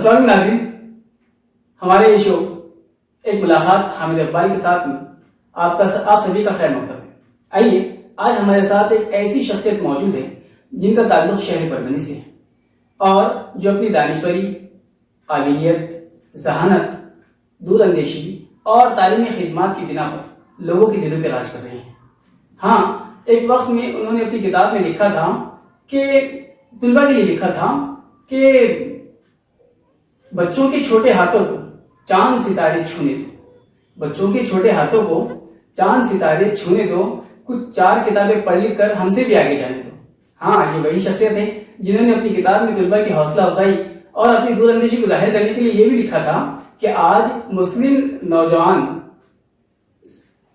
السلام ناظرین، ہمارے یہ شو ایک ملاقات حامد اقبال کے ساتھ میں آپ سبھی کا خیر مقدم ہے۔ آئیے آج ہمارے ساتھ ایک ایسی شخصیت موجود ہے جن کا تعلق شہر پروانی سے ہے اور جو اپنی دانشوری، قابلیت، ذہانت، دور اندیشی اور تعلیمی خدمات کی بنا پر لوگوں کے دلوں پہ راج کر رہے ہیں۔ ہاں، ایک وقت میں انہوں نے اپنی کتاب میں لکھا تھا کہ طلباء کے لیے لکھا تھا کہ بچوں کے چھوٹے ہاتھوں کو چاند ستارے چھونے دو، بچوں کے چھوٹے ہاتھوں کو چاند ستارے چھونے دو، کچھ 4 کتابیں پڑھ لکھ کر ہم سے بھی آگے جانے دو۔ ہاں، یہ وہی شخصیت ہے جنہوں نے اپنی کتاب میں طلباء کی حوصلہ افزائی اور اپنی دور اندیشی کو ظاہر کرنے کے لیے یہ بھی لکھا تھا کہ آج مسلم نوجوان،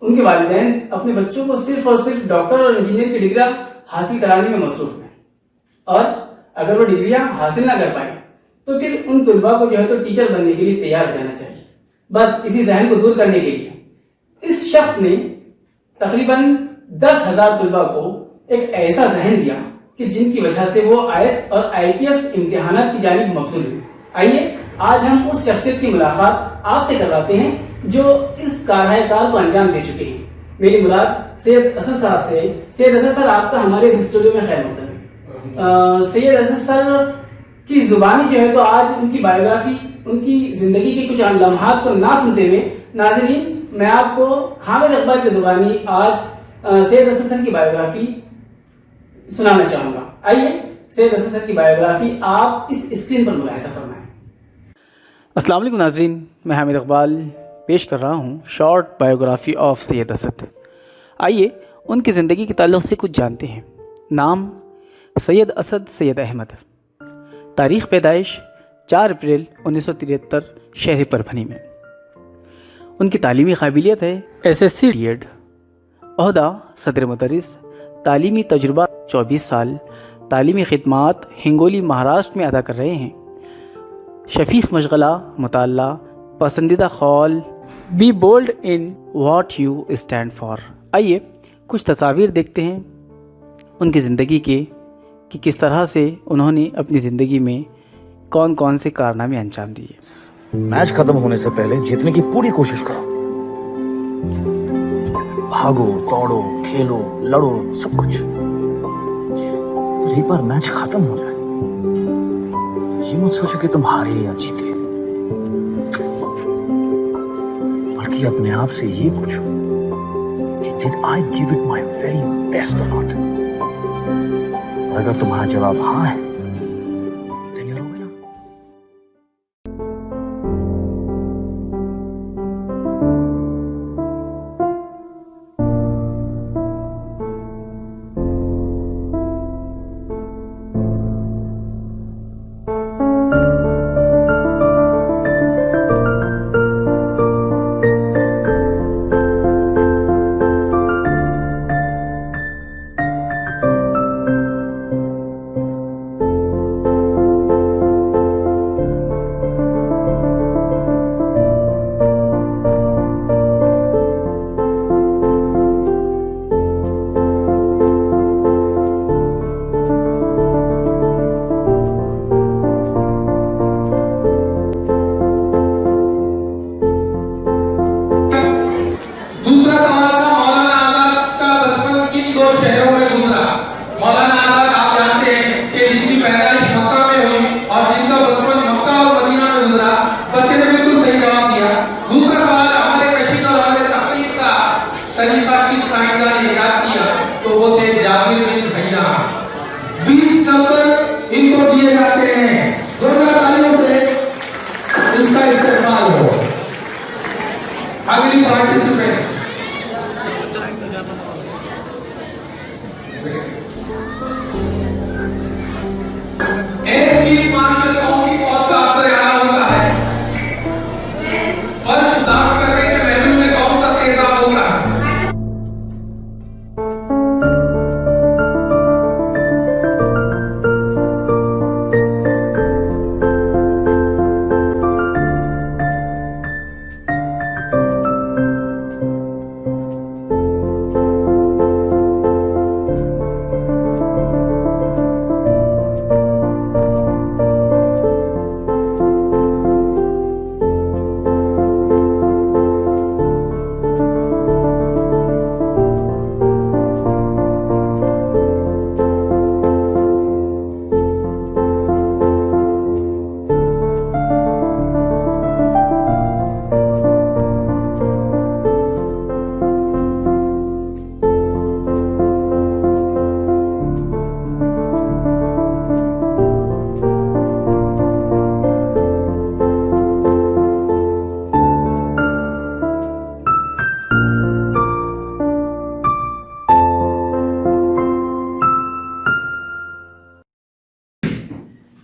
ان کے والدین اپنے بچوں کو صرف اور صرف ڈاکٹر اور انجینئر کی ڈگریاں حاصل کرانے میں مصروف ہیں، اور اگر وہ ڈگریاں حاصل نہ کر پائیں تو پھر ان طلباء کو جو ہے تو ٹیچر بننے کے لیے تیار ہو جانا چاہیے۔ بس اسی ذہن کو دور کرنے کے لیے اس شخص نے تقریباً 10,000 طلباء کو ایک ایسا ذہن دیا کہ جن کی وجہ سے وہ IAS اور IPS امتحانات کی جانب مبذول ہوئے۔ آئیے آج ہم اس شخصیت کی ملاقات آپ سے کرواتے ہیں جو اس کارہائے کار کو انجام دے چکے ہیں۔ میری مراد سید اسد صاحب سے۔ سید اسد سر، آپ کا ہمارے اس اسٹوڈیو میں خیر مقدم ہے۔ سید اسد سر کی زبانی جو ہے تو آج ان کی بایوگرافی، ان کی زندگی کے کچھ لمحات کو نہ سنتے ہوئے، ناظرین میں آپ کو حامد اقبال کی زبانی آج سید اسد سر کی بایوگرافی سنانا چاہوں گا۔ آئیے سید اسد سر کی بایوگرافی آپ اس اسکرین پر ملاحظہ فرمائیں۔ السلام علیکم ناظرین، میں حامد اقبال پیش کر رہا ہوں شارٹ بایوگرافی آف سید اسد۔ آئیے ان کی زندگی کے تعلق سے کچھ جانتے ہیں۔ نام سید اسد سید احمد، تاریخ پیدائش 4 اپریل 1973 شہر پربھنی میں۔ ان کی تعلیمی قابلیت ہے SSC BEd، عہدہ صدر مدرس، تعلیمی تجربہ 24 سال، تعلیمی خدمات ہنگولی مہاراشٹر میں ادا کر رہے ہیں۔ شفیق مشغلہ مطالعہ، پسندیدہ قول be bold in what you stand for. آئیے کچھ تصاویر دیکھتے ہیں ان کی زندگی کے کہ کس طرح سے انہوں نے اپنی زندگی میں کون کون سے کارنامے انجام دیے۔ میچ ختم ہونے سے پہلے جیتنے کی پوری کوشش کرو، بھاگو دوڑو کھیلو لڑو سب کچھ، ایک بار میچ ختم ہو جائے یہ مت سوچو کہ تم ہارے یا جیتے، بلکہ اپنے آپ سے یہ پوچھو کہ did I give it my very best or not؟ اور اگر تمہارا جواب ہاں ہے then you're a winner۔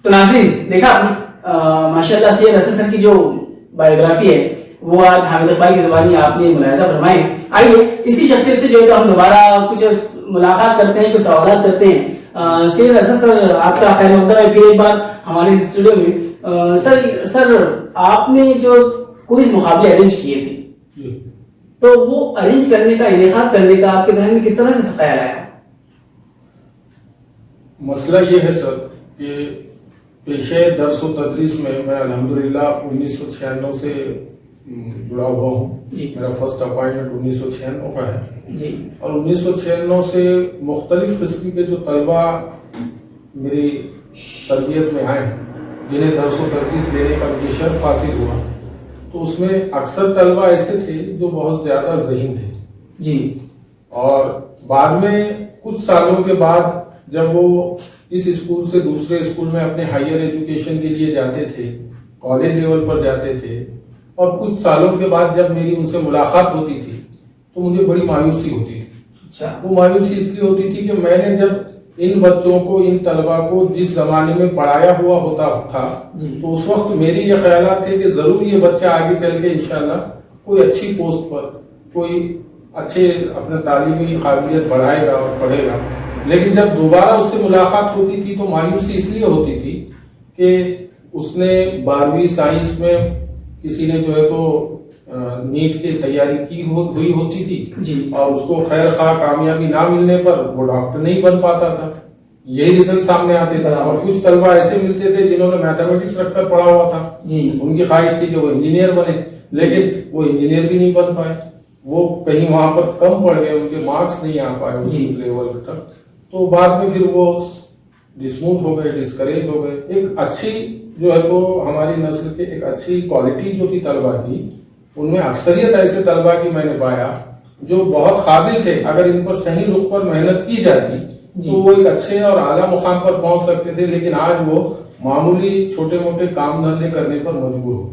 تو ناظرین دیکھا آپ نے ماشاءاللہ سید اسد سر کی جو بایوگرافی ہے وہ آج حامد اقبال کی زبانی آپ نے ملاحظہ فرمائے. آئیے اسی شخصیت سے جو ہے تو ہم دوبارہ کچھ ملاقات کرتے ہیں, کچھ سوالات کرتے ہیں. سید اسد سر آپ کا خیر مقدم ہے پھر ایک بار ہمارے اسٹوڈیو میں. سر آپ نے جو کوئز مقابلے ارینج کیے تھے تو وہ ارینج کرنے کا, انعقاد کرنے کا آپ کے ذہن میں کس طرح سے خیال آیا؟ مسئلہ یہ ہے سر کہ پیشے درس و تدریس میں الحمدللہ 1996 سے جڑا ہوا ہوں. میرا فرسٹ اپائنٹمنٹ 1996 کا ہے اور 1996 سے مختلف قسم کے جو طلبہ میری تربیت میں آئے جنہیں درس و تدریس دینے کا مجھے شرف حاصل ہوا, تو اس میں اکثر طلبہ ایسے تھے جو بہت زیادہ ذہین تھے اور بعد میں کچھ سالوں کے بعد جب وہ اس اسکول سے دوسرے اسکول میں اپنے ہائر ایجوکیشن کے لیے جاتے تھے, کالج لیول پر جاتے تھے, اور کچھ سالوں کے بعد جب میری ان سے ملاقات ہوتی تھی تو مجھے بڑی مایوسی ہوتی تھی. وہ مایوسی اس لیے ہوتی تھی کہ میں نے جب ان بچوں کو, ان طلبہ کو جس زمانے میں پڑھایا ہوا ہوتا تھا تو اس وقت میری یہ خیالات تھے کہ ضرور یہ بچہ آگے چل کے انشاءاللہ کوئی اچھی پوسٹ پر, کوئی اچھے اپنے تعلیمی قابلیت بڑھائے گا اور پڑھے گا. لیکن جب دوبارہ اس سے ملاقات ہوتی تھی تو مایوسی اس لیے ہوتی تھی کہ اس نے 12ویں سائنس میں کسی نے جو ہے تو نیٹ کی تیاری کی ہوئی ہوتی تھی اور اس کو خیر خواہ کامیابی نہ ملنے پر وہ ڈاکٹر نہیں بن پاتا تھا, یہی ریزلٹ سامنے آتے تھے. اور کچھ طلبہ ایسے ملتے تھے جنہوں نے میتھمیٹکس رکھ کر پڑھا ہوا تھا, ان کی خواہش تھی کہ وہ انجینئر بنے, لیکن وہ انجینئر بھی نہیں بن پائے, وہ کہیں وہاں پر کم پڑ گئے, ان کے مارکس نہیں آ پائے اس لیول تک. تو بعد میں پھر وہ ڈسموت ہو گئے, ڈسکریج ہو گئے. ایک اچھی جو ہے تو ہماری نسل کے ایک اچھی کوالٹی جو تھی طلبہ کی, ان میں اکثریت ایسے طلبہ کی میں نے پایا جو بہت قابل تھے. اگر ان پر صحیح رخ پر محنت کی جاتی تو وہ ایک اچھے اور اعلیٰ مقام پر پہنچ سکتے تھے, لیکن آج وہ معمولی چھوٹے موٹے کام دھندے کرنے پر مجبور ہو.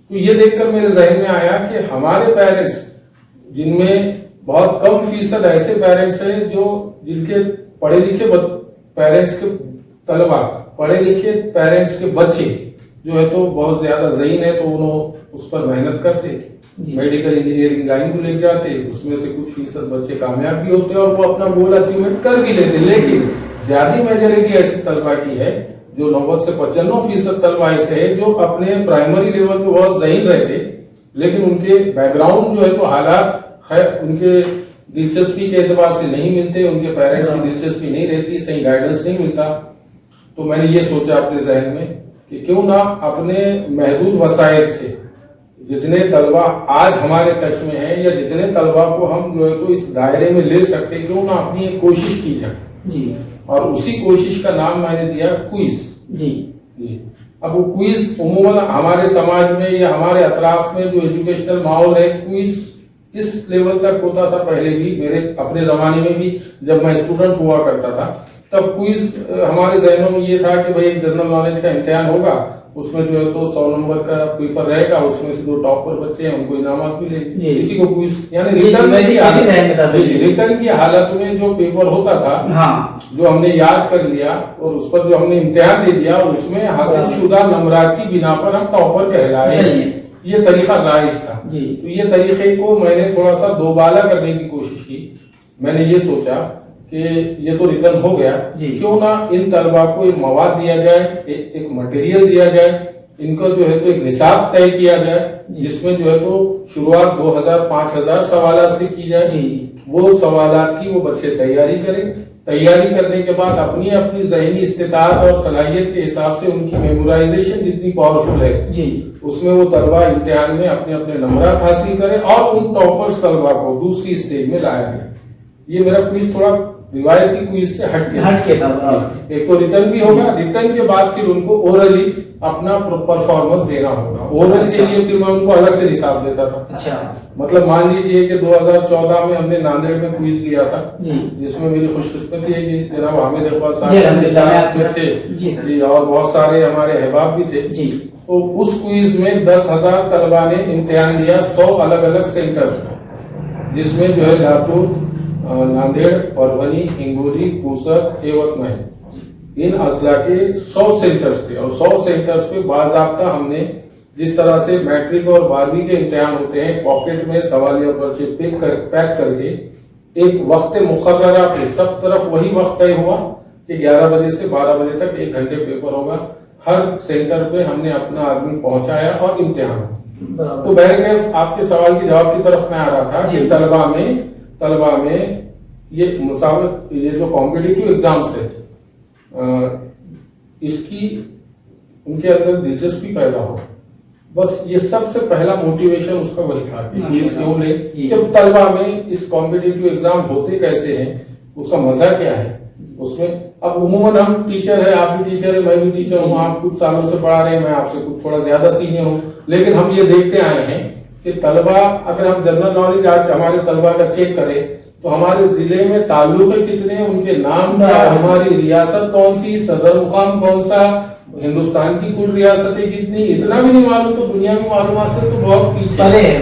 تو یہ دیکھ کر میرے ذہن میں آیا کہ ہمارے پیرنٹس, جن میں بہت کم فیصد ایسے پیرنٹس ہیں جو جن کے پڑھے لکھے پیرنٹس کے طلبہ, پڑھے لکھے پیرنٹس کے بچے جو ہے تو بہت زیادہ ذہین ہے, تو انہوں اس پر محنت کرتے, میڈیکل انجینئرنگ لائن کو لے جاتے, اس میں سے کچھ فیصد بچے کامیاب بھی ہوتے اور وہ اپنا گول اچیومنٹ کر بھی لیتے. لیکن زیادہ میجورٹی ایسی طلبہ کی ہے جو 90 سے 95% طلبہ ایسے ہیں جو اپنے پرائمری لیول پہ بہت ذہین رہتے, لیکن ان کے بیک گراؤنڈ جو ہے تو حالات خیر ان کے دلچسپی کے اعتبار سے نہیں ملتے, ان کے پیرنٹس کی دلچسپی نہیں رہتی, صحیح گائیڈنس نہیں ملتا. تو میں نے یہ سوچا اپنے ذہن میں کہ کیوں نہ اپنے محدود وسائل سے جتنے طلبہ آج ہمارے ٹچ میں ہیں یا جتنے طلبہ کو ہم جو ہے تو اس دائرے میں لے سکتے, کیوں نہ اپنی ایک کوشش کی جائے. اور اسی کوشش کا نام میں نے دیا کوئز. اب وہ کوئز عموماً ہمارے سماج میں یا ہمارے اطراف میں جو ایجوکیشنل ماحول ہے, کوئز اس لیول تک ہوتا تھا. پہلے بھی میرے اپنے زمانے میں بھی جب میں اسٹوڈنٹ ہوا کرتا تھا تب کوئز ہمارے ذہنوں میں یہ تھا کہ بھئی ایک جنرل نالج کا امتحان ہوگا, اس میں جو ہے تو 100 نمبر کا پیپر رہے گا, اس میں سے 2 ٹاپر بچے ہیں ان کو انعامات ملے گے. اسی کو کوئز یعنی ریٹرن کی حالت میں جو پیپر ہوتا تھا جو ہم نے یاد کر لیا اور اس پر جو ہم نے امتحان دے دیا اور اس میں حاصل شدہ نمبرات کی بنا پر ہم ٹاپر کہلائے, یہ طریقہ رائج تھا. تو یہ طریقے کو میں نے تھوڑا سا دوبالا کرنے کی کوشش کی. میں نے یہ سوچا کہ یہ تو ریٹرن ہو گیا, کیوں نہ ان طلبہ کو ایک مواد دیا جائے, ایک مٹیریل دیا جائے, ان کا جو ہے تو ایک نصاب طے کیا جائے جس میں جو ہے تو شروعات 2000-5000 سوالات سے کی جائے. وہ سوالات کی وہ بچے تیاری کریں, تیاری کرنے کے بعد اپنی اپنی ذہنی استطاعت اور صلاحیت کے حساب سے ان کی میمورائزیشن جتنی پاورفل ہے اس میں وہ طلبہ امتحان میں اپنے اپنے نمبرات حاصل کریں اور ان ٹاپرز طلبہ کو دوسری اسٹیج میں لایا گیا. یہ میرا کوئز تھوڑا روایتی کوئز سے ہٹ کے تھا. ایک تو ریٹرن بھی ہوگا, ریٹرن کے بعد پھر ان کو اورلی اپنا پرفارمنس دینا ہوگا. اورل کے لیے پھر میں ان کو الگ سے نصاب دیتا تھا. مطلب مان لیجئے کہ 2014 میں ہم نے ناندیڑ میں کوئز لیا تھا جس میں میری خوش قسمتی ہے کہ جناب حامد اقبال صاحب تھے اور بہت سارے ہمارے احباب بھی تھے. تو اس کوئز میں 10,000 طلبہ نے امتحان دیا 100 الگ الگ سینٹرز میں, جس میں جو ہے لاتور, ناندیڑ, پربھنی, ہنگولی, پوسر, یوتمل, ان اضلاع کے 100 سینٹرز تھے، اور 100 سینٹرز پہ باضابطہ ہم نے جس طرح سے میٹرک اور 12ویں کے امتحان ہوتے ہیں پاکٹ میں سوالیہ پرچے پیک کر کے ایک وقت مقررہ پہ سب طرف وہی وقت طے ہوا کہ 11 بجے سے 12 بجے تک 1 گھنٹے پیپر ہوگا، ہر سینٹر پہ ہم نے اپنا آدمی پہنچایا اور امتحان. تو بہرکیف آپ کے سوال کی جواب کی طرف میں آ رہا تھا کہ طلبہ میں یہ مسابقہ، یہ جو کمپٹیٹیو ایگزامس ہے اس کی ان کے اندر دلچسپی پیدا ہو. بس یہ سب سے پہلا موٹیویشن اس کا وہی تھا کہ کیوں لے کہ طلبہ میں اس کمپٹیٹیو ایگزام ہوتے کیسے ہیں، اس کا مزہ کیا ہے اس میں. اب عموماً ہم ٹیچر ہیں، آپ بھی ٹیچر ہیں، میں بھی ٹیچر ہوں، آپ کچھ سالوں سے پڑھا رہے ہیں، میں آپ سے کچھ تھوڑا زیادہ سینئر ہوں، لیکن ہم یہ دیکھتے آئے ہیں کہ طلبہ، اگر ہم جنرل نالج آج ہمارے طلبہ کا چیک کریں تو ہمارے ضلع میں تعلق کتنے ہیں، ان کے نام کیا، ہماری ریاست کون سی، صدر مقام کون سا، ہندوستان کی کل ریاستیں کتنی، اتنا بھی نہیں معلوم تو دنیا کی معلومات سے تو بہت پیچھے ہے.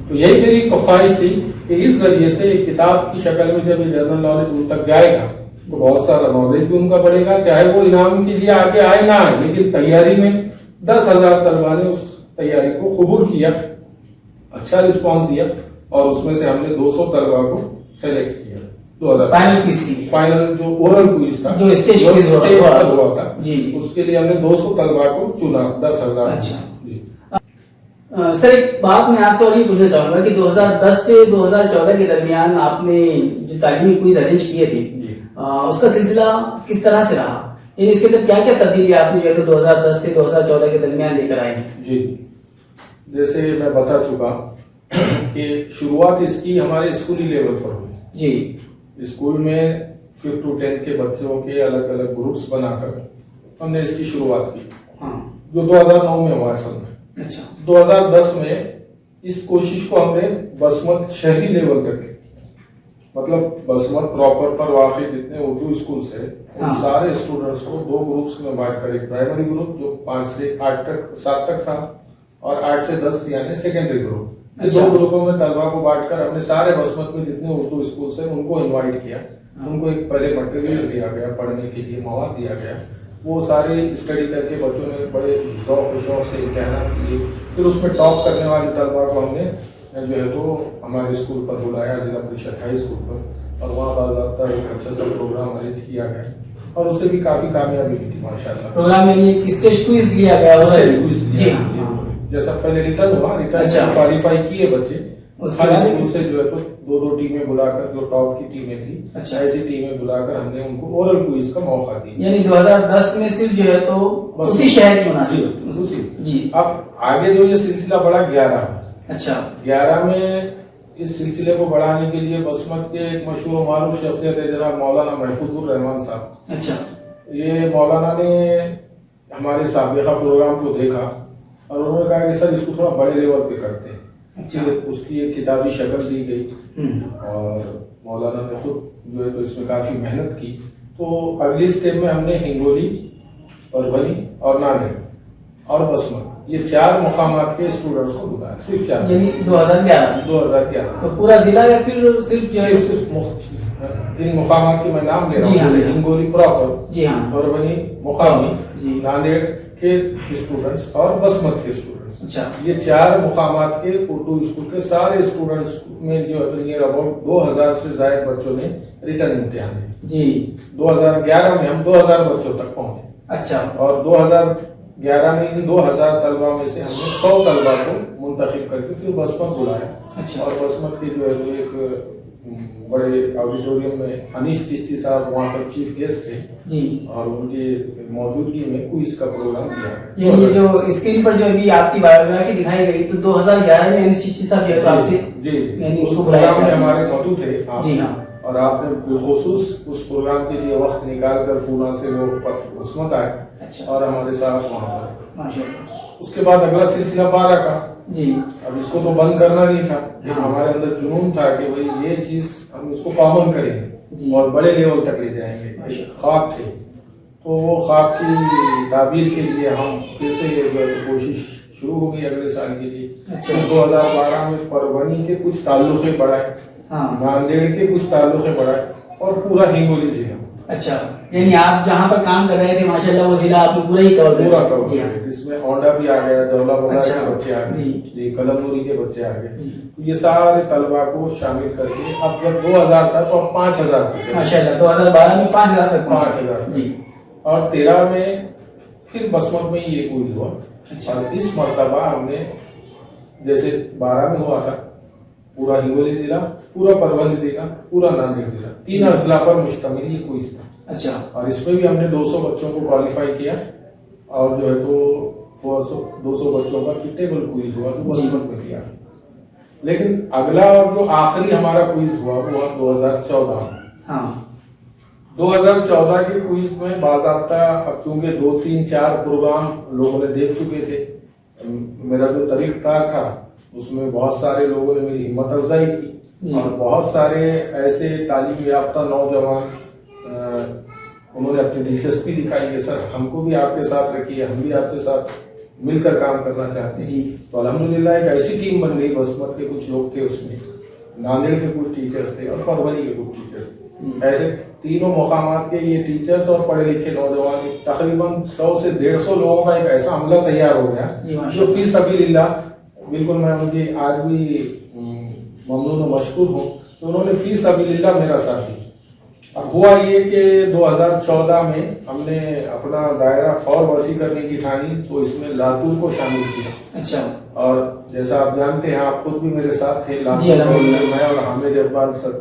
تو یہی میری خواہش تھی کہ اس ذریعے سے ایک کتاب کی شکل میں جب یہ جنرل نالج ان تک جائے گا تو بہت سارا نالج بھی ان کا بڑھے گا، چاہے وہ انعام کے لیے آگے آئے نہ آئے، لیکن تیاری میں 10,000 طلبہ نے اس تیاری کو قبول کیا، اچھا رسپانس دیا، اور اس میں سے ہم نے 200 طلبہ کو سلیکٹ کیا. فائنل جو اورل کوئز تھا، جو اسٹیج ہوا تھا، اس کے لیے ہم نے 200 طلبہ کو چنا، 10,000. سر ایک بات میں آپ سے اور یہ پوچھنا چاہوں گا کہ 2010 سے 2014 کے درمیان آپ نے جو تعلیمی کوئز ارینج کیے تھے اس کا سلسلہ کس طرح سے رہا، یعنی اس کے اندر کیا کیا تبدیلی آپ نے جو ہے 2010 سے 2014 کے درمیان لے کر آئے؟ جی جیسے میں بتا چکا کہ شروعات اس کی ہمارے اسکولی لیول پر ہوئی. جی اسکول میں 5th to 10th کے بچوں کے الگ الگ گروپس بنا کر ہم نے اس کی شروعات کی، جو 2009 میں ہوا اصل میں. اچھا 2010 میں اس کوشش کو ہم نے بسمت شہری لیول تک کی، مطلب بسمت پراپر پر واقع جتنے اردو اسکولس ہیں ان سارے اسٹوڈنٹس کو 2 گروپس میں بانٹ کر، ایک پرائمری گروپ جو 5 سے 8 تک 7 تک تھا، اور 8 سے 10 یعنی سیکنڈری گروپ. 2 گروپوں میں طلبہ کو بانٹ کر ہم نے سارے بسمت میں جتنے اردو اسکولس ہیں ان کو انوائٹ کیا. ان کو ایک پہلے مٹیریل دیا گیا، پڑھنے کے لیے مواد دیا گیا، وہ سارے اسٹڈی کر کے بچوں نے بڑے شوق سے امتحانات کیے. پھر اس میں ٹاپ کرنے والے طلبہ کو ہم نے جو ہے تو ہمارے اسکول پر بلایا، ضلع پریشد ہائی اسکول پر، اور وہاں باضابطہ ایک اچھا سا پروگرام ارینج کیا گیا، اور اسے بھی کافی کامیابی ملی ماشاءاللہ. پروگرام میں ایک اسٹیج کوئز لیا گیا، جی جیسا پہلے ریٹرن ہوا، ریٹرن کوالیفائی کیے بچے، ہر اسکول سے جو ہے تو 2 ٹیمیں بلا کر، جو ٹاپ کی ٹیمیں تھی ایسی ٹیمیں بلا کر ہم نے ان کو اورل کوئز کا موقع دیا. یعنی 2010 میں صرف جو ہے تو اسی شہر کی مناسب. جی اب آگے جو یہ سلسلہ بڑھا 11. اچھا 11 میں اس سلسلے کو بڑھانے کے لیے بسمت کے ایک مشہور و معروف شخصیت ہے جناب مولانا محفوظ الرحمان صاحب. اچھا یہ مولانا نے ہمارے سابقہ پروگرام کو دیکھا اور انہوں نے کہا کہ سر اس کو تھوڑا بڑے لیول پہ کرتے ہیں. اس کی ایک کتابی شکل دی گئی اور مولانا نے خود جو ہے تو اس میں کافی محنت کی. تو اگلی اسٹیپ میں ہم نے ہنگولی، پربھنی اور ناندیڑ اور بسمت، یہ 4 مقامات کے اسٹوڈنٹس کو بلایا، صرف 4. یعنی 2011 تو پورا ضلع یا پھر صرف جن مقامات کے میں نام لے رہا ہوں، جیسے ہنگولی پراپر، جی ہاں، پربھنی مقامی، ناندیڑ کے اسٹوڈنٹس اور بسمت کے اسٹوڈنٹس. اچھا یہ 4 مقامات کے اردو اسکول کے سارے اسٹوڈنٹس میں جو ہے اباؤٹ 2000 سے زائد بچوں نے ریٹرن امتحان دیے. جی 2011 میں ہم 2000 بچوں تک پہنچے. اچھا اور 2011 میں ان 2000 طلبہ میں سے ہم نے 100 طلبہ کو منتخب کر کے پھر بسمت بلایا. اچھا اور بسمت کے جو ہے ایک بڑے آڈیٹوریم میں انیس چشتی صاحب وہاں پر چیف گیسٹ تھے جی، اور ان کی موجودگی میں کوئز کا پروگرام کیا. یہ جو اسکرین پر جو ابھی آپ کی بایوگرافی دکھائی گئی تو 2011 میں انیس چشتی صاحب جو ہے تو آپ سے جی اس پروگرام میں ہمارے موجود تھے. جی ہاں، اور آپ نے بالخصوص اس پروگرام کے لیے وقت نکال کر پونا سے وہ بسمت آئے اور ہمارے ساتھ وہاں پر. اس کے بعد اگلا سلسلہ 12 کا. جی اب اس کو تو بند کرنا نہیں تھا، ہمارے اندر جنون تھا کہ بھئی یہ چیز ہم اس کو کامن کریں گے اور بڑے لیول تک لے جائیں گے. خواب تھے تو وہ خواب کی تعبیر کے لیے ہم پھر سے یہ جو ہے کوشش شروع ہو گئی اگلے سال کے لیے. 2012 میں پربھنی کے کچھ تعلقے بڑھائے، ناندیڑ کے کچھ تعلقے بڑھائے اور پورا ہنگولی ضلع. اچھا یعنی آپ جہاں پر کام کر رہے تھے ماشاءاللہ وہ ضلع آپ نے پورا ہی کور پورا کر کور جی ہاں کیا، جس میں اونڈا بھی آ گیا، جولا بازار اچھا، کے بچے آ گئے، جی۔ جی قلم نوری کے بچے آ گئے، جی۔ یہ سارے طلبا کو شامل کر کے اب جب 2000 تھا تو اب 5000 تک، ماشاءاللہ 2012 میں 5000 تک پہنچا۔ 5000 جی اور 13 میں پھر بسمت میں یہ کوئز ہوا، اچھا۔ اور اس مرتبہ ہم نے جیسے 12 میں ہوا تھا پورا ہنگولی ضلع، پورا پرولی ضلع، پورا ناندیڑ ضلع، 3 اضلاع پر مشتمل یہ کوئز تھا، اچھا۔ اور اس میں بھی ہم نے 200 بچوں کو کوالیفائی کیا، اور جو ہے تو 200 بچوں کا ٹیبل کوئز ہوا جو بسمت میں کیا۔ لیکن اگلا اور جو آخری ہمارا کوئز ہوا وہ ہوا 2014 میں۔ ہاں 2014 کے کوئز میں باضابطہ اب چونکہ 2 3 4 پروگرام لوگوں نے دیکھ چکے تھے، میرا جو طریقہ کار تھا اس میں بہت سارے لوگوں نے میری ہمت افزائی کی، اور بہت سارے ایسے تعلیم یافتہ نوجوان انہوں نے اپنی دلچسپی دکھائی کہ سر ہم کو بھی آپ کے ساتھ رکھیے، ہم بھی آپ کے ساتھ مل کر کام کرنا چاہتے ہیں۔ تو الحمدللہ ایک ایسی ٹیم بن گئی، بسمت کے کچھ لوگ تھے اس میں، ناندیڑ کے کچھ ٹیچرز تھے، اور پرولی کے کچھ ٹیچرز تھے، ایسے تینوں مقامات کے یہ ٹیچرز اور پڑھے لکھے نوجوان تقریباً 100 سے 150 لوگوں کا ایک ایسا عملہ تیار ہو گیا جو فی سبیل اللہ، بالکل میں ان کی آج بھی ممنون و مشکور ہوں کہ انہوں نے فی سبیل اللہ میرا ساتھ دیا۔ اب ہوا یہ کہ 2014 میں ہم نے اپنا دائرہ اور وسیع کرنے کی ٹھانی، تو اس میں لاتور کو شامل کیا۔ اچھا۔ اور جیسا آپ جانتے ہیں، آپ خود بھی میرے ساتھ تھے، جی لاتور الحمدللہ۔ میں اور حامد اقبال سر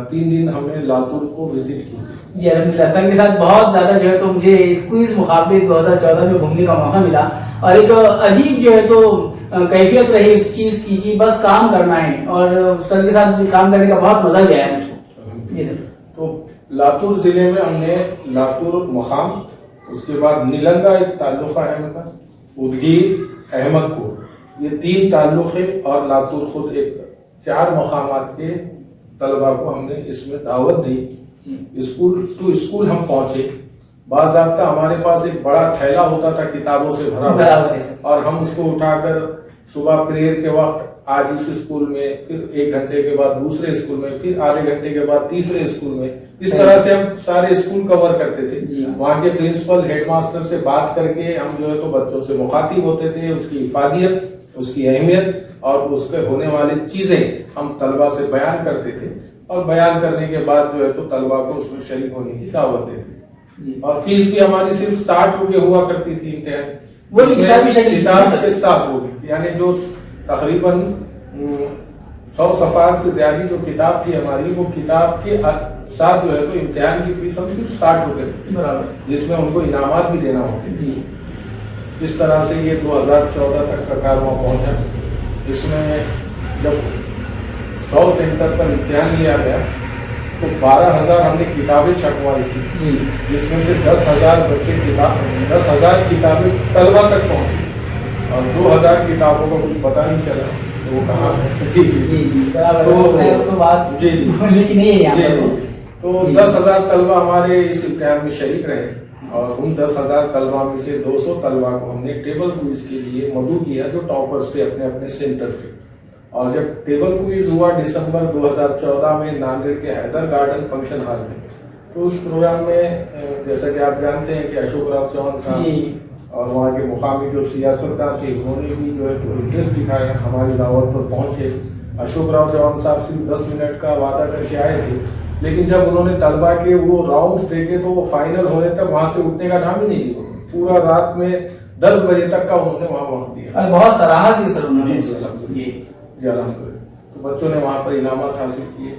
3 دن ہم نے لاتور کو وزٹ کی تھی۔ جی الحمدللہ، سر کے ساتھ بہت زیادہ جو ہے تو مجھے اس کوئز مقابلے 2014 میں گھومنے کا موقع ملا، اور ایک عجیب جو ہے تو کیفیت رہی اس چیز کی کہ بس کام کرنا ہے، اور سر کے ساتھ کام کرنے کا بہت مزہ بھی آیا مجھ کو۔ جی سر۔ تو لاتور ضلع میں ہم نے لاتور مقام، اس کے بعد نیلنگا ایک تعلقہ ہے ان کا، ادگیر، احمد پور، یہ 3 تعلق ہے، اور لاتور خود ایک 4 مقامات کے طلبا کو ہم نے اس میں دعوت دی۔ اسکول ٹو اسکول ہم پہنچے، باضابطہ ہمارے پاس ایک بڑا تھیلا ہوتا تھا کتابوں سے بھرا ہوا، اور ہم اس کو اٹھا کر صبح پریئر کے وقت آج اس اسکول میں، پھر 1 گھنٹے کے بعد دوسرے اسکول میں، پھر آدھے گھنٹے کے بعد تیسرے اسکول میں، اس طرح سے ہم سارے اسکول کور کرتے تھے۔ وہاں کے پرنسپل، ہیڈ ماسٹر سے بات کر کے ہم جو ہے تو بچوں سے مخاطب ہوتے تھے، اس کی افادیت، اس کی اہمیت اور اس کے ہونے والی چیزیں ہم طلبا سے بیان کرتے تھے، اور بیان کرنے کے بعد جو ہے تو طلبا کو اس میں شریک ہونے کی دعوت دیتے تھے۔ اور فیس بھی ہماری صرف 60 روپے ہوا کرتی تھی امتحان، وہ کتاب کے ساتھ ہوگی، یعنی جو تقریباً 100 صفحات سے زیادہ جو کتاب تھی ہماری، وہ کتاب کے ساتھ جو ہے تو امتحان کی فیس ہم صرف 60 روپے تھی، جس میں ان کو انعامات بھی دینا ہوتے تھے۔ اس طرح سے یہ 2014 تک کا کارواں پہنچا۔ اس میں جب 100 سینٹر پر امتحان لیا گیا تو 12,000 ہم نے کتابیں چھپوائی تھی، جس میں سے 10,000 بچے 10,000 کتابیں طلبا تک پہنچی، اور 2,000 کتابوں کا کچھ پتہ نہیں چلا وہ کہاں ہے۔ جی تو 10,000 طلبا ہمارے اس امتحان میں شریک رہے، اور ان 10,000 طلبا میں سے 200 طلبا کو ہم نے ٹیبل کوئز کے لیے مدعو کیا، جو ٹاپرز تھے اپنے اپنے سینٹر پہ۔ اور جب ٹیبل کوئز ہوا دسمبر 2014 میں ناندیڑ کے حیدر گارڈن فنکشن ہال میں، تو اس پروگرام میں جیسا کہ آپ جانتے ہیں کہ اشوک راؤ چوہان صاحب اور وہاں کے مقامی جو سیاستدان تھے انہوں نے بھی جو ہے تو انٹرسٹ دکھایا، ہماری دعوت پر پہنچے۔ اشوک راؤ چوہان صاحب صرف 10 منٹ کا وعدہ کر کے آئے تھے، لیکن جب انہوں نے طلبا کے وہ راؤنڈز دیکھے تو وہ فائنل ہونے تک وہاں سے اٹھنے کا نام ہی نہیں لیا، پورا رات میں 10 بجے تک کا انہوں نے وہاں وقت دیا۔ بہت سراہا کی سر انہوں نے۔ جی الحمدللہ، تو بچوں نے وہاں پر انعامات حاصل کیے۔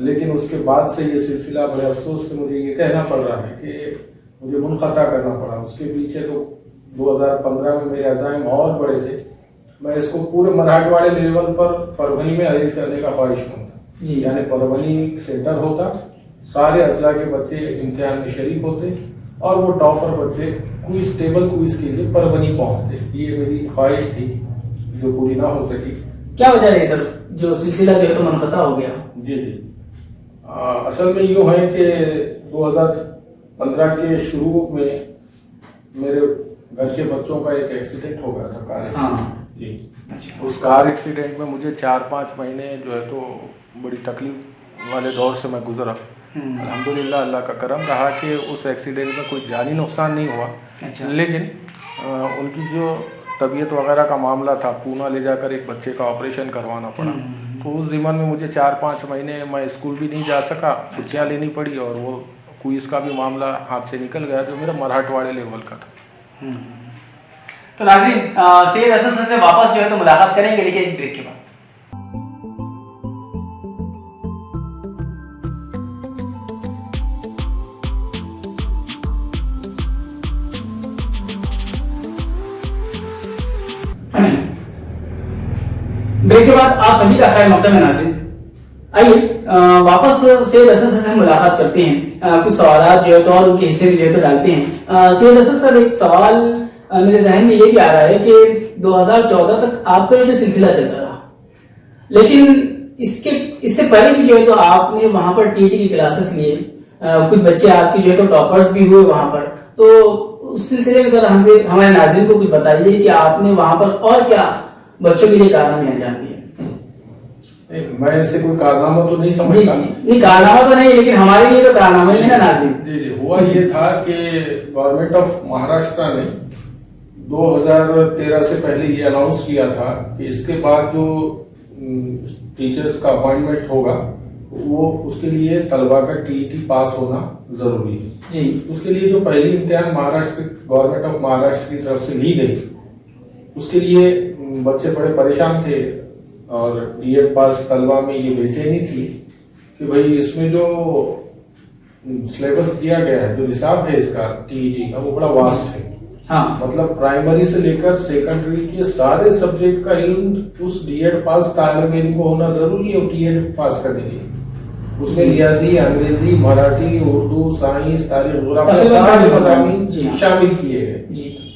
لیکن اس کے بعد سے یہ سلسلہ بڑے افسوس سے مجھے یہ کہنا پڑ رہا ہے کہ مجھے منقطع کرنا پڑا۔ اس کے پیچھے تو 2015 میں میرے عزائم اور بڑے تھے، میں اس کو پورے مراٹھواڑے لیول پر پربھنی میں ارینج کرنے کا خواہش مند تھا، یعنی پربھنی سینٹر ہوتا، سارے اضلاع کے بچے امتحان میں شریک ہوتے، اور وہ ٹاپر بچے کوئز ٹیبل کوئز کے لیے پربھنی پہنچتے۔ یہ میری خواہش تھی جو پوری نہ ہو سکی۔ کیا وجہ رہی سر جو سلسلہ جو ہے تو منقطع ہو گیا؟ جی اصل میں یوں ہے کہ 2015 کے شروع میں میرے گھر کے بچوں کا ایک ایکسیڈنٹ ہو گیا تھا، کار ایکسیڈنٹ۔ جی اس کار ایکسیڈنٹ میں مجھے 4-5 مہینے جو ہے تو بڑی تکلیف والے دور سے میں گزرا۔ الحمدللہ اللہ کا کرم رہا کہ اس ایکسیڈنٹ میں کوئی جانی نقصان نہیں ہوا. لیکن ان کی جو طبیعت وغیرہ کا معاملہ تھا, پونا لے جا کر ایک بچے کا آپریشن کروانا پڑا. تو اس ضمن میں مجھے 4-5 مہینے میں اسکول بھی نہیں جا سکا, چھٹیاں لینی پڑی, اور وہ کوئز کا بھی معاملہ ہاتھ سے نکل گیا جو میرا مراٹھواڑے لیول کا تھا. تو ناظرین سید اسد سر سے واپس جو ہے تو ملاقات کریں گے, لیکن ایک بریک کے بعد. بریک کے بعد آپ سبھی کا خیر مقدم ہے ناظرین. آئیے واپس سید اسد سر سے ملاقات کرتے ہیں, کچھ سوالات جو ہے تو اور ان کے حصے بھی جو ہے تو ڈالتے ہیں. سید اسد سر, ایک سوال میرے ذہن میں یہ بھی آ رہا ہے کہ 2014 تک آپ کا یہ جو سلسلہ چلتا رہا, لیکن اس سے پہلے بھی جو ہے تو آپ نے وہاں پر ٹی کی کلاسز لیے, کچھ بچے آپ کے جو ہے تو ٹاپرز بھی ہوئے وہاں پر. تو اس سلسلے میں سر ہمارے ناظرین کو کچھ بتائیے کہ آپ نے وہاں پر اور کیا بچوں کے لیے کارنامے انجام دیے. میں ایسے کوئی کارنامہ تو نہیں سمجھتا. نہیں کارنامہ تو نہیں, لیکن ہمارے لیے تو کارنامہ ہی ہے نا ناظرین. جی ہوا یہ تھا کہ گورنمنٹ آف مہاراشٹر نے 2013 سے پہلے یہ اناؤنس کیا تھا کہ اس کے بعد جو ٹیچرز کا اپوائنٹمنٹ ہوگا وہ اس کے لیے طلبا کا TET پاس ہونا ضروری ہے. جی اس کے لیے جو پہلی امتحان گورنمنٹ آف مہاراشٹر کی طرف سے لی گئی, اس کے لیے بچے بڑے پریشان تھے, اور DED پاس طلبا میں یہ بے چینی تھی کہ بھائی اس میں جو سلیبس دیا گیا ہے, جو نصاب ہے اس کا TET کا, وہ بڑا واسٹ ہے. مطلب پرائمری سے لے کر سیکنڈری کے سارے سبجیکٹ کا علم اس DED پاس طالب علم کو ہونا ضروری ہے TET پاس کرنے کے لیے. اس میں ریاضی, انگریزی, مراٹھی, اردو, سائنس, تاریخ وغیرہ سارے مضامین شامل کیے گئے.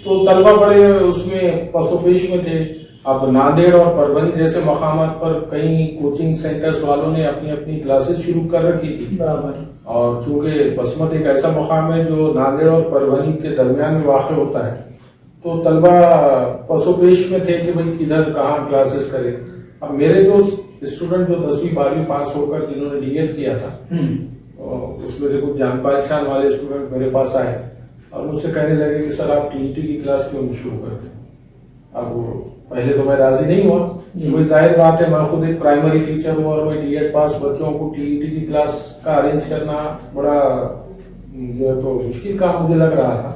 تو طلبا بڑے اس میں پس و پیش میں تھے. اب ناندیڑ اور پربھنی جیسے مقامات پر کئی کوچنگ سینٹرز والوں نے اپنی اپنی کلاسز شروع کر رکھی تھی, اور چونکہ بسمت ایک ایسا مقام ہے جو ناندیڑ اور پربھنی کے درمیان میں واقع ہوتا ہے, تو طلبا پس و پیش میں تھے کہ بھائی کدھر کہاں کلاسز کریں. اب میرے جو اسٹوڈنٹ جو 10ویں 12ویں پاس ہو کر جنہوں نے DED کیا تھا, اس میں سے کچھ جان پہچان والے اسٹوڈنٹ میرے پاس آئے اور مجھ سے کہنے لگے کہ سر آپ TET کی کلاس کیوں نہیں شروع کرتے. اب پہلے تو میں راضی نہیں ہوا, کوئی ظاہر بات ہے, میں خود ایک پرائمری ٹیچر ہوں اور میں DED پاس بچوں کو TET کی کلاس کا ارینج کرنا بڑا جو ہے تو مشکل کام مجھے لگ رہا تھا.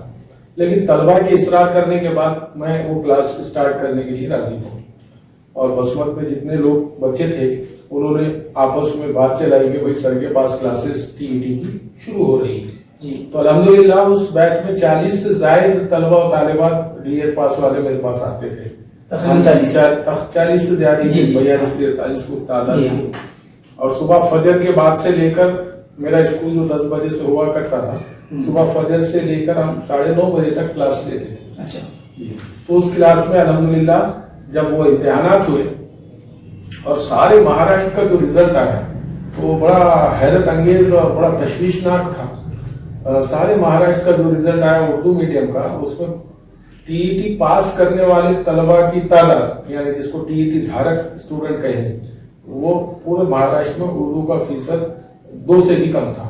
لیکن طلبا کے اصرار کرنے کے بعد میں وہ کلاس اسٹارٹ کرنے کے لیے راضی ہوں, اور بسمت میں جتنے لوگ بچے تھے انہوں نے آپس میں بات چلائی کہ بھائی سر کے پاس کلاسز TET کی شروع ہو رہی ہے. تو الحمدللہ اس بیچ میں 40 سے زائد طلبا و طالبات DED پاس والے میرے پاس آتے تھے. 40 سے زیادہ 42-43 کو تعداد تھی. اور صبح فجر کے بعد سے لے کر, میرا اسکول جو 10 بجے سے ہوا کرتا تھا, صبح فجر سے لے کر ہم 9:30 بجے تک کلاس لیتے تھے. تو اس کلاس میں الحمدللہ جب وہ امتحانات ہوئے اور سارے مہاراشٹر کا جو رزلٹ آیا تو وہ بڑا حیرت انگیز اور بڑا تشویشناک تھا. سارے مہاراشٹر کا جو رزلٹ آیا اردو میڈیم کا, اس میں TET پاس کرنے والے طلبا کی تعداد, یعنی جس کو TET دھارک اسٹوڈنٹ کہیں, وہ پورے مہاراشٹر میں اردو کا فیصد 2 سے بھی کم تھا.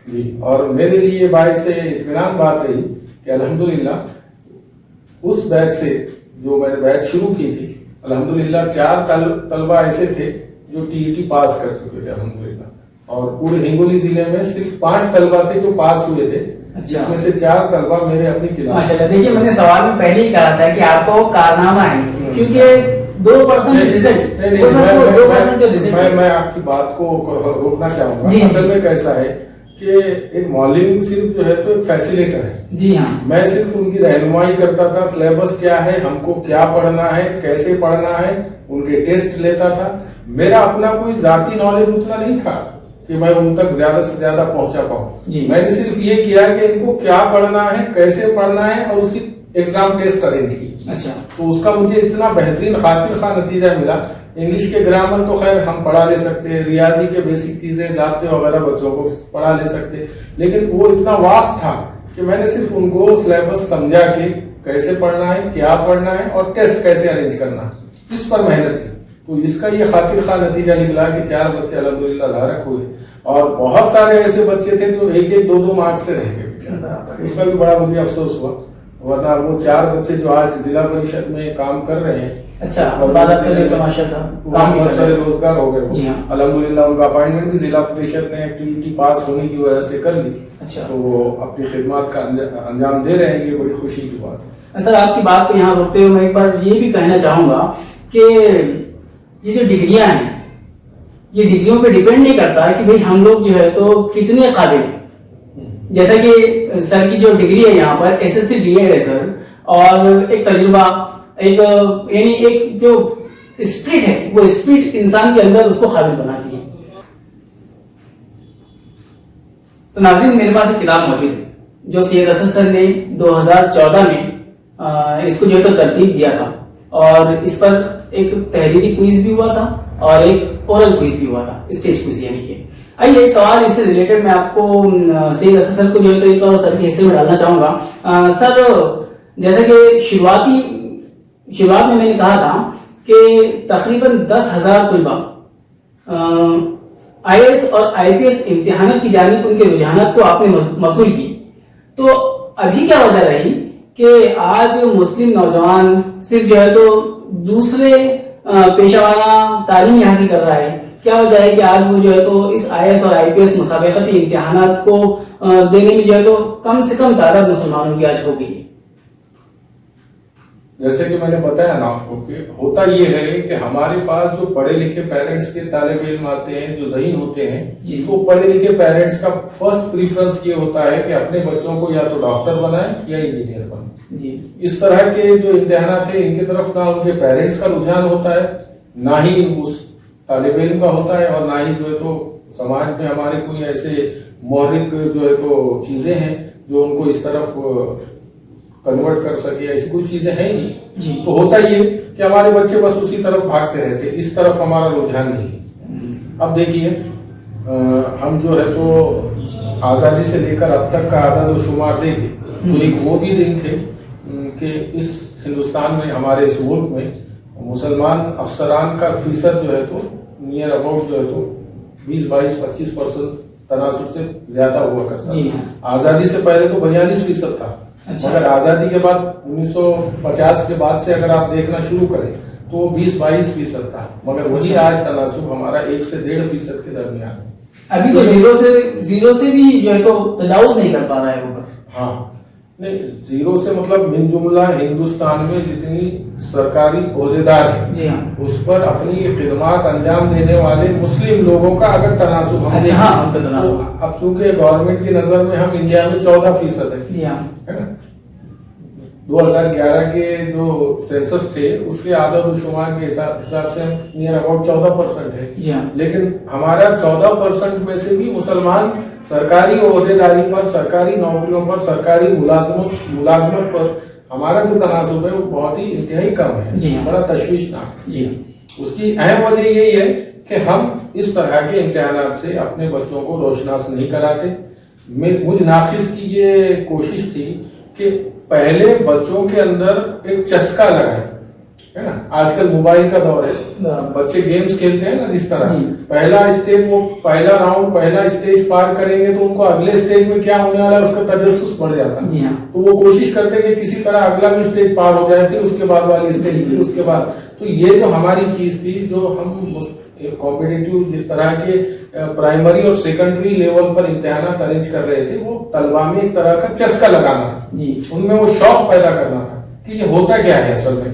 جی, اور میرے لیے باعث اطمینان بات رہی کہ الحمدللہ اس بیچ سے جو میں نے بیچ شروع کی تھی, الحمدللہ 4 طلبا ایسے تھے جو TET پاس کر چکے تھے الحمدللہ, اور پورے ہنگولی ضلع میں صرف 5 طلبا تھے جو پاس ہوئے تھے, جس میں سے 4 طلبا میرے اپنی کلاس. ماشاءاللہ, دیکھیے میں نے سوال میں پہلے ہی کہا تھا کہ آپ کو کارنامہ ہے, کیونکہ 2% رزلٹ, میں آپ کی بات کو روکنا چاہوں گا. اصل میں کیسا ہے کہ ایک معلم صرف جو ہے تو ایک فیسیلیٹر ہے. جی ہاں, میں صرف ان کی رہنمائی کرتا تھا, سلیبس کیا ہے, ہم کو کیا پڑھنا ہے, کیسے پڑھنا ہے, ان کے ٹیسٹ لیتا تھا. میرا اپنا کوئی ذاتی نالج اتنا نہیں تھا کہ میں ان تک زیادہ سے زیادہ پہنچا پاؤں. میں نے صرف یہ کیا کہ ان کو کیا پڑھنا ہے, کیسے پڑھنا ہے, اور اس کی ایگزام ٹیسٹ ارینج کی. تو اس کا مجھے اتنا بہترین خاطر خواہ نتیجہ ملا. انگلش کے گرامر تو خیر ہم پڑھا لے سکتے, ریاضی کے بیسک چیزیں ضابطے وغیرہ بچوں کو پڑھا لے سکتے, لیکن وہ اتنا واسٹ تھا کہ میں نے صرف ان کو سلیبس سمجھا کہ کیسے پڑھنا ہے, کیا پڑھنا ہے, اور ٹیسٹ کیسے ارینج کرنا ہے, اس پر محنت کی. تو اس کا یہ خاطر خواہ نتیجہ نکلا کہ 4 بچے الحمدللہ لاحق ہوئے اور بہت سارے ایسے بچے تھے جو 1-1 2-2 مارکس سے رہ گئے. اس کا بھی بڑا مجھے افسوس ہوا, ورنہ وہ 4 بچے جو آج ضلع پریشد میں کام کر رہے ہیں, اچھا بہت سارے روزگار ہو گئے. الحمدللہ ان کا اپائنٹمنٹ بھی ضلع پریشد نے ایکٹیویٹی پاس ہونے کی وجہ سے کر لی. اچھا, تو وہ اپنی خدمات کا انجام دے رہے ہیں, یہ بڑی خوشی کی بات ہے. سر آپ کی بات کو یہاں روکتے ہوئے میں ایک بار یہ بھی کہنا چاہوں گا کہ یہ جو ڈگریاں ہیں یہ ڈگریوں پہ ڈیپینڈ نہیں کرتا کہ بھئی ہم لوگ جو ہے تو کتنے قابل ہیں. جیسا کہ سر کی جو ڈگری ہے یہاں پر SSC DED ہے سر, اور ایک تجربہ یعنی ایک جو اسپرٹ ہے وہ اسپرٹ انسان کے اندر اس کو قابل بناتی ہے. تو ناظرین میرے پاس ایک کتاب موجود ہے جو سید اسد سر نے 2014 میں اس کو جو ہے تو ترتیب دیا تھا, اور اس پر ایک تحریری کوئز بھی ہوا تھا اور ایک اورل کوئز بھی ہوا تھا, اسٹیج کوئز یعنی کہ. آئیے ایک سوال اس سے ریلیٹڈ میں آپ کو سید اسد سر کو جو ہے تو ایک اور سر کے حصے میں ڈالنا چاہوں گا. سر جیسا کہ شروعات میں میں نے کہا تھا کہ تقریباً 10,000 طلبہ IAS اور IPS امتحانات کی جانب ان کے رجحانات کو آپ نے مبذول کی, تو ابھی کیا وجہ رہی کہ آج مسلم نوجوان صرف جو ہے تو دوسرے پیشہ وارانہ تعلیم حاصل کر رہا ہے؟ کیا وجہ ہے کہ آج وہ جو ہے تو اس IAS اور IPS مسابقتی امتحانات کو دینے میں جو ہے تو کم سے کم تعداد مسلمانوں کی آج ہو گئی ہے؟ جیسے کہ میں نے بتایا نا آپ کو کہ ہوتا یہ ہے کہ ہمارے پاس جو پڑھے لکھے پیرنٹس کے طالب علم آتے ہیں جو ذہین ہوتے ہیں, تو پڑھے لکھے پیرنٹس کا فرسٹ پریفرنس یہ ہوتا ہے کہ اپنے بچوں کو یا تو ڈاکٹر بنائیں یا انجینئر بنائیں. اس طرح کے جو امتحانات ہیں ان کی طرف نہ ان کے پیرنٹس کا رجحان ہوتا ہے, نہ ہی اس طالب علم کا ہوتا ہے, اور نہ ہی جو ہے تو سماج میں ہمارے کوئی ایسے محرک جو ہے تو چیزیں ہیں جو ان کو اس طرف کنورٹ کر سکے, ایسی کوئی چیزیں ہیں نہیں. تو ہوتا یہ کہ ہمارے بچے بس اسی طرف بھاگتے رہتے, اس طرف ہمارا رجحان نہیں. اب دیکھیے ہم جو ہے تو آزادی سے لے کر اب تک کا عدد و شمار دیکھیں تو ایک وہ بھی دن تھے کہ اس ہندوستان میں ہمارے اس ملک میں مسلمان افسران کا فیصد جو ہے تو نیئر اباؤٹ جو ہے تو 20-22-25% تناسب سے زیادہ ہوا کرتا تھا. آزادی سے پہلے تو 42% تھا, مگر آزادی کے بعد 1950 کے بعد سے اگر آپ دیکھنا شروع کریں تو 20-22% تھا, مگر وہی آج تناسب ہمارا 1 سے 1.5% کے درمیان ہے. ابھی تو زیرو سے بھی جو ہے تو تجاوز نہیں کر پا رہا ہے اوپر. ہاں نہیں, زیرو سے مطلب من جملہ ہندوستان میں جتنی سرکاری عہدیدار ہیں اس پر اپنی خدمات انجام دینے والے مسلم لوگوں کا اگر تناسب ہم اب چونکہ گورنمنٹ کی نظر میں ہم انڈیا میں 14% ہے نا, 2011 کے جو سینسس تھے اس کے عدد و شمار کے حساب سے ہم نیئر اباؤٹ 14% ہے, لیکن ہمارا 14% میں سے بھی مسلمان سرکاری عہدیداری پر, سرکاری نوکریوں پر, سرکاری ملازمت پر ہمارا جو تناسب ہے وہ بہت ہی انتہائی کم ہے, بڑا تشویشناک ہے. اس کی اہم وجہ یہی ہے کہ ہم اس طرح کے امتحانات سے اپنے بچوں کو روشناس نہیں کراتے. مجھ ناقص کی یہ کوشش تھی کہ پہلے بچوں کے اندر ایک چسکا لگائے, ہے نا, آج کل موبائل کا دور ہے, بچے گیمز کھیلتے ہیں نا, جس طرح پہلا اسٹیج وہ پہلا راؤنڈ پہلا اسٹیج پار کریں گے تو ان کو اگلے اسٹیج میں کیا ہونے والا ہے اس کا تجسس بڑھ جاتا ہے. تو وہ کوشش کرتے کہ کسی طرح اگلا بھی اسٹیج پار ہو جائے, پھر اس کے بعد والی اسٹیج, پھر اس کے بعد. تو یہ جو ہماری چیز تھی جو ہم کمپیٹیٹیو جس طرح کے پرائمری اور سیکنڈری لیول پر امتحانات ارینج کر رہے تھے وہ طلبا میں ایک طرح کا چسکا لگانا تھا, ان میں وہ شوق پیدا کرنا تھا کہ یہ ہوتا کیا ہے اصل میں.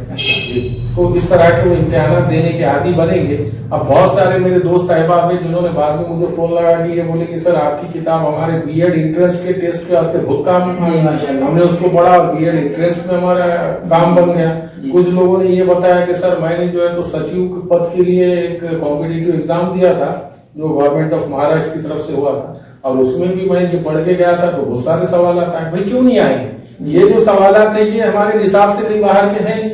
تو اس طرح کے وہ امتحانات دینے کے عادی بنیں گے. اب بہت سارے میرے دوست احباب ہیں جنہوں نے بعد میں مجھے فون لگا کے یہ بولے کہ سر آپ کی کتاب ہمارے بی ایڈ انٹرنس کے ٹیسٹ کے واسطے بہت کام ہے, ہم نے اس کو پڑھا اور بی ایڈ انٹرنس میں ہمارا کام بن گیا. کچھ لوگوں نے یہ بتایا کہ سر میں نے جو ہے تو سچیو کے پد کے لیے ایک کمپٹیٹیو ایگزام دیا تھا جو گورنمنٹ آف مہاراشٹر کی طرف سے ہوا تھا, اور اس میں بھی میں یہ پڑھ کے گیا تھا تو بہت سارے سوالات آئے. بھائی کیوں نہیں آئے؟ یہ جو سوالات ہیں یہ ہمارے نصاب سے نہیں باہر کے ہیں.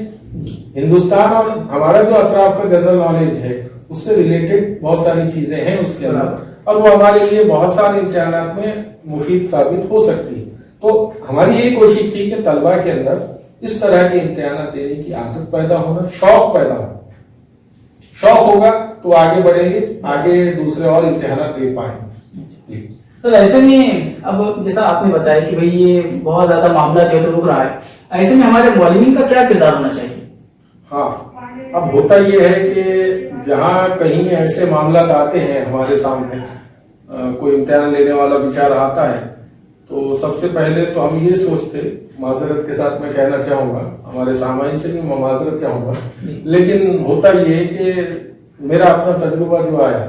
ہندوستان اور ہمارا جو اطراف کا جنرل نالج ہے اس سے ریلیٹڈ بہت ساری چیزیں ہیں اس کے اندر, اور وہ ہمارے لیے بہت سارے امتحانات میں مفید ثابت ہو سکتی ہے. تو ہماری یہی کوشش تھی کہ طلبا کے اندر اس طرح کے امتحانات دینے کی عادت پیدا ہونا, شوق پیدا ہونا. شوق ہوگا تو آگے بڑھیں گے, آگے دوسرے اور امتحانات دے پائیں گے. سر ایسے میں اب جیسا آپ نے بتایا کہ بھئی یہ بہت زیادہ معاملہ جو ہے تو رک رہا ہے, ایسے میں ہمارے معلمین کا کیا کردار ہونا چاہیے؟ ہاں, اب ہوتا یہ ہے کہ جہاں کہیں ایسے معاملات آتے ہیں ہمارے سامنے, کوئی امتحان لینے والا بیچارہ آتا ہے, تو سب سے پہلے تو ہم یہ سوچتے, معذرت کے ساتھ میں کہنا چاہوں گا, ہمارے سامعین سے بھی میں معذرت چاہوں گا, لیکن ہوتا یہ ہے کہ میرا اپنا تجربہ جو آیا,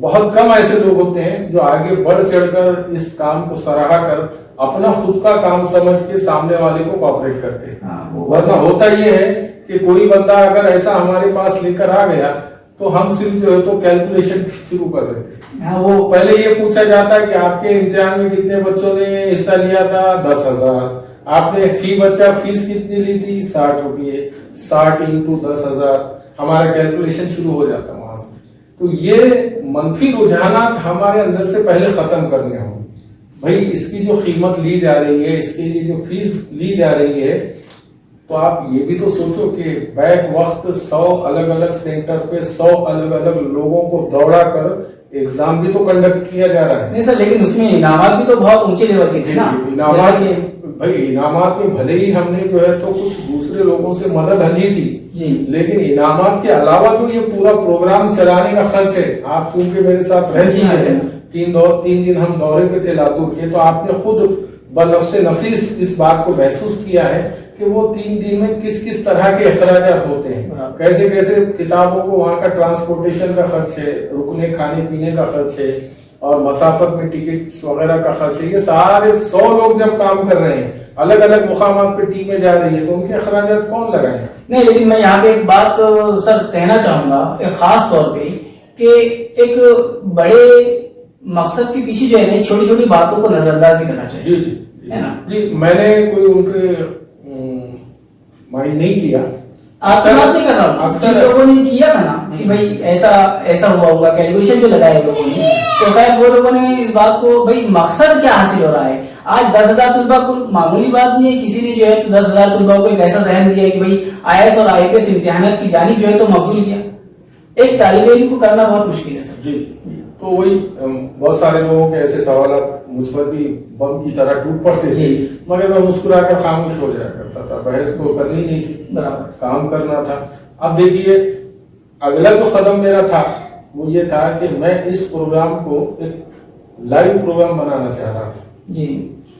بہت کم ایسے لوگ ہوتے ہیں جو آگے بڑھ چڑھ کر اس کام کو سراہا کر اپنا خود کا کام سمجھ کے سامنے والے کو کوآپریٹ کرتے ہیں. ورنہ ہوتا یہ ہے کہ کوئی بندہ اگر ایسا ہمارے پاس لے کر آ گیا تو ہم صرف جو ہے تو کیلکولیشن شروع کر دیتے ہیں. وہ پہلے یہ پوچھا جاتا ہے کہ آپ کے امتحان میں کتنے بچوں نے حصہ لیا تھا؟ 10,000. آپ نے فی بچہ فیس کتنی لی تھی؟ 60 روپیے. 60 into 10,000. ہمارا کیلکولیشن شروع ہو جاتا وہاں سے. تو یہ منفی رجحانات ہمارے اندر سے پہلے ختم کرنے ہوں. بھائی اس کی جو قیمت لی جا رہی ہے, اس کے لیے جو فیس لی جا رہی ہے, تو آپ یہ بھی تو سوچو کہ بیک وقت 100 الگ الگ سینٹر پہ 100 الگ الگ لوگوں کو دوڑا کر ایگزام بھی تو کنڈکٹ کیا جا رہا ہے. نہیں سر, لیکن اس میں انعامات بھی تو بہت اونچے لیول کے تھے نا. انعامات بھائی انعامات میں بھلے ہی ہم نے جو ہے تو کچھ دوسرے لوگوں سے مدد لی تھی جی, لیکن انعامات کے علاوہ جو یہ پورا پروگرام چلانے کا خرچ ہے, آپ چونکہ میرے ساتھ رہ چکے ہیں, 3 دن ہم دورے پہ تھے لاتور کے, تو آپ نے خود بنفس نفیس اس بات کو محسوس کیا ہے کہ وہ 3 دن میں کس طرح کے اخراجات ہوتے ہیں, کیسے کیسے کتابوں کو وہاں کا ٹرانسپورٹیشن کا خرچ ہے, رکنے کھانے پینے کا خرچ ہے, اور مسافت میں ٹکٹ وغیرہ کا خرچ ہے. یہ سارے 100 لوگ جب کام کر رہے ہیں, الگ الگ مقامات پہ ٹیمیں جا رہی ہیں, تو ان کے اخراجات کون لگائے گا؟ نہیں, لیکن میں یہاں پہ ایک بات سر کہنا چاہوں گا ایک خاص طور پہ, کہ ایک بڑے مقصد کے پیچھے جو ہے نا چھوٹی چھوٹی باتوں کو نظر انداز بھی کرنا چاہیے. جی جی, میں نے کوئی ان کے مائنڈ نہیں کیا, آپ سے بات نہیں کر رہا ہوں, اکثر لوگوں نے کیا تھا نا کہ بھائی ایسا ہوا ہوگا, کیلکولیشن جو لگائے لوگوں نے, تو خیر وہ لوگوں نے اس بات کو, بھائی مقصد کیا حاصل ہو رہا ہے. آج 10,000 طلبہ کو معمولی بات نہیں ہے, کسی نے جو ہے تو 10,000 طلبہ کو ایک ایسا ذہن دیا ہے کہ بھائی IAS اور IPS امتحانات کی جانب جو ہے تو مبذول کیا. ایک طالب علم کو کرنا بہت مشکل ہے سر. جی, تو وہی بہت سارے لوگوں کے ایسے سوالات مجھ پر بھی بم کی طرح ٹوٹ پڑتے تھے, مگر میں مسکرا کر خاموش ہو جایا کرتا تھا. بحث تو کرنی نہیں تھی, کام کرنا تھا. اب دیکھیے اگلا جو قدم میرا تھا وہ یہ تھا کہ میں اس پروگرام کو ایک لائیو پروگرام بنانا چاہ رہا تھا. جی,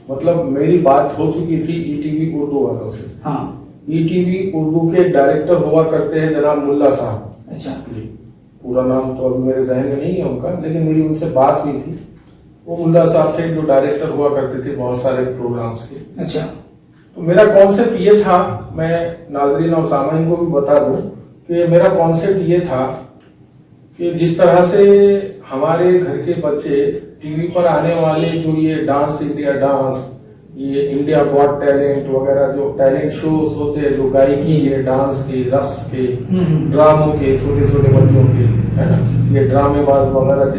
مطلب میری بات ہو چکی تھی ETV اردو والوں سے. ہاں, ETV اردو کے ڈائریکٹر ہوا کرتے ہیں جناب ملا صاحب. اچھا, پورا نام تو اب میرے ذہن میں نہیں ہے ان کا, لیکن میری ان سے بات ہوئی تھی. وہ ملا صاحب تھے جو ڈائریکٹر ہوا کرتے تھے بہت سارے پروگرامز کے. اچھا, تو میرا کانسیپٹ یہ تھا, میں ناظرین اور سامعین کو بھی بتا دوں کہ میرا کانسیپٹ یہ تھا کہ جس طرح سے ہمارے گھر کے بچے ٹی وی پر آنے والے جو یہ ڈانس انڈیا ڈانس, یہ انڈیا گاٹ ٹیلنٹ وغیرہ جو ٹیلنٹ شوز ہوتے ہیں, جو گائکی کے, ڈانس کے, رقص کے, ڈراموں کے, چھوٹے چھوٹے بچوں کے, ہے نا, یہ ڈرامے باز وغیرہ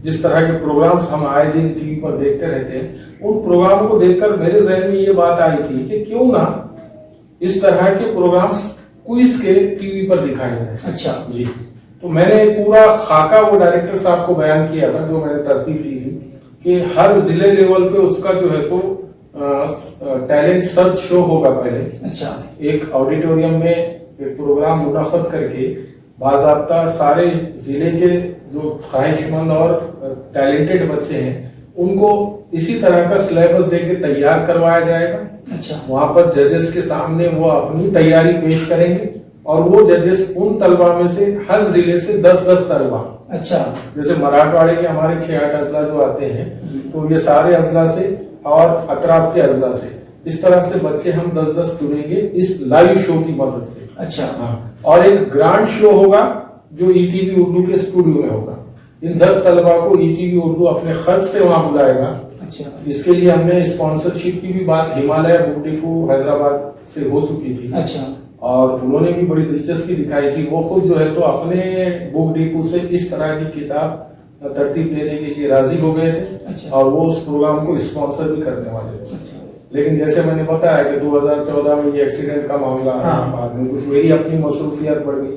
جس طرح کے پروگرامز ہم آئے دن ٹی وی پر دیکھتے رہتے ہیں, ان پروگراموں کو دیکھ کر میرے ذہن میں یہ بات آئی تھی کہ کیوں نہ اس طرح کے پروگرامز کوئز کے ٹی وی پر دکھائے جائیں. اچھا جی, تو میں نے پورا خاکہ وہ ڈائریکٹر صاحب کو بیان کیا تھا جو میں نے ترتیب دی تھی کہ ہر ضلع لیول پہ اس کا جو ہے تو ٹیلنٹ سرچ شو ہوگا پہلے. اچھا, ایک آڈیٹوریم میں ایک پروگرام منعقد کر کے باضابطہ سارے ضلع کے جو خواہش مند اور ٹیلنٹڈ بچے ہیں ان کو اسی طرح کا سلیبس دے کے تیار کروایا جائے گا. اچھا, وہاں پر ججز کے سامنے وہ اپنی تیاری پیش کریں گے, اور وہ ججز ان طلبہ میں سے ہر ضلع سے 10 طلبہ, اچھا, جیسے مراٹھواڑے کے ہمارے 6-8 اضلاع جو آتے ہیں, تو یہ سارے اضلاع سے اور اطراف کے اضلاع سے اس طرح سے بچے ہم 10 چنیں گے اس لائیو شو کی مدد سے. اچھا, اور ایک گرانڈ شو ہوگا جو ETV اردو کے اسٹوڈیو میں ہوگا. ان 10 طلبہ کو ETV اردو اپنے خرچ سے وہاں بلائے گا. اچھا, اس کے لیے ہم نے اسپانسرشپ کی بھی بات ہمالیہ بک ڈیپو حیدرآباد سے ہو چکی تھی. اچھا, اور انہوں نے بھی بڑی دلچسپی دکھائی کہ وہ خود جو ہے تو اپنے بک ڈیپو سے اس طرح کی کتاب ترتیب دینے کے لیے راضی ہو گئے تھے. اچھا, اور وہ اس پروگرام کو اسپانسر بھی کرنے والے تھے. اچھا, لیکن جیسے میں نے بتایا کہ 2014 میں یہ ایکسیڈنٹ کا معاملہ آیا, بعد میں کچھ میری اپنی مصروفیات بڑھ گئی,